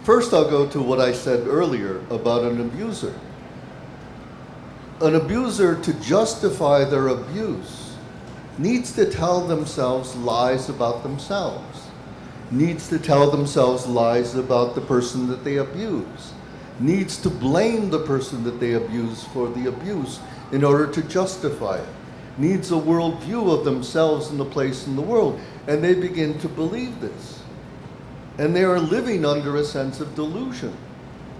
first I'll go to what I said earlier about an abuser. An abuser, to justify their abuse, needs to tell themselves lies about themselves, needs to tell themselves lies about the person that they abuse, needs to blame the person that they abuse for the abuse in order to justify it, needs a worldview of themselves and the place in the world, and they begin to believe this. And they are living under a sense of delusion.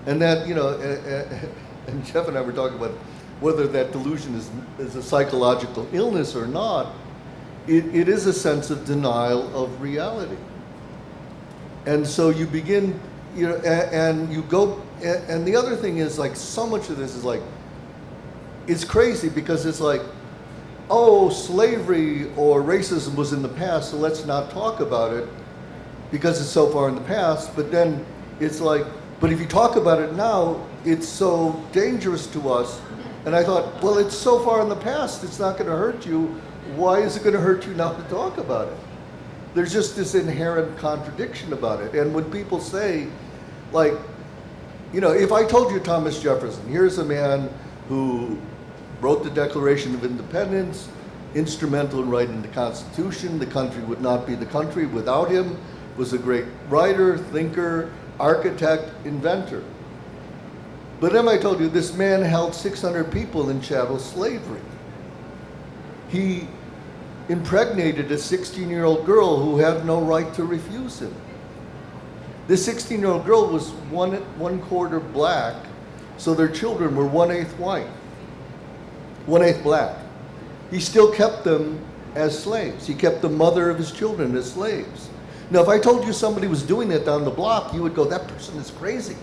And that, and Jeff and I were talking about whether that delusion is a psychological illness or not. It is a sense of denial of reality. And so you begin, and you go, and the other thing is, like, so much of this is like, it's crazy because it's like, oh, slavery or racism was in the past, so let's not talk about it because it's so far in the past. But then it's like, but if you talk about it now, it's so dangerous to us. And I thought, well, it's so far in the past, it's not going to hurt you. Why is it going to hurt you now to talk about it? There's just this inherent contradiction about it. And when people say, like, if I told you Thomas Jefferson, here's a man who wrote the Declaration of Independence, instrumental in writing the Constitution, the country would not be the country without him, was a great writer, thinker, architect, inventor. But then I told you this man held 600 people in chattel slavery. He impregnated a 16-year-old girl who had no right to refuse him. This 16-year-old girl was one quarter black, so their children were 1/8 white, 1/8 black. He still kept them as slaves. He kept the mother of his children as slaves. Now, if I told you somebody was doing that down the block, you would go, that person is crazy.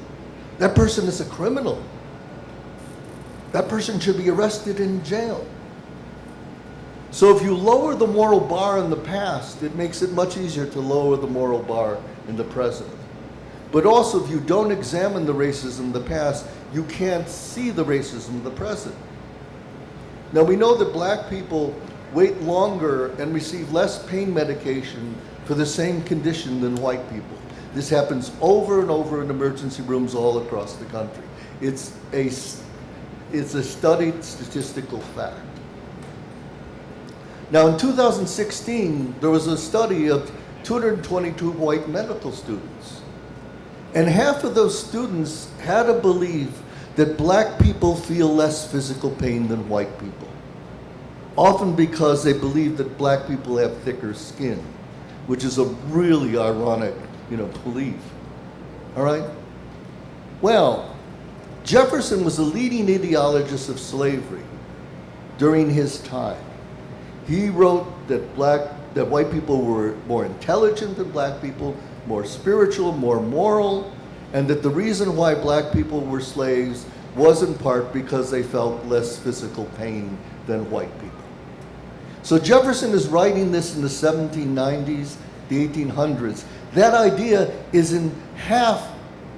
That person is a criminal. That person should be arrested in jail. So if you lower the moral bar in the past, it makes it much easier to lower the moral bar in the present. But also, if you don't examine the racism of the past, you can't see the racism of the present. Now, we know that black people wait longer and receive less pain medication for the same condition than white people. This happens over and over in emergency rooms all across the country. It's a studied statistical fact. Now, in 2016, there was a study of 222 white medical students. And half of those students had a belief that black people feel less physical pain than white people, often because they believe that black people have thicker skin, which is a really ironic, belief. All right? Well, Jefferson was a leading ideologist of slavery during his time. He wrote that white people were more intelligent than black people, more spiritual, more moral, and that the reason why black people were slaves was in part because they felt less physical pain than white people. So Jefferson is writing this in the 1790s, the 1800s. That idea is in half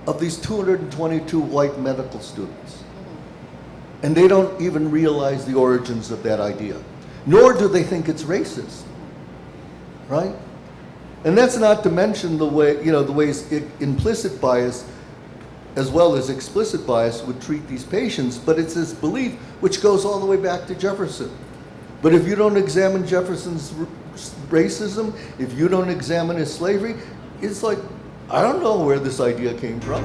of these 222 white medical students. And they don't even realize the origins of that idea, nor do they think it's racist, right? And that's not to mention the ways implicit bias as well as explicit bias would treat these patients, but it's this belief which goes all the way back to Jefferson. But if you don't examine Jefferson's racism, if you don't examine his slavery, it's like, I don't know where this idea came from.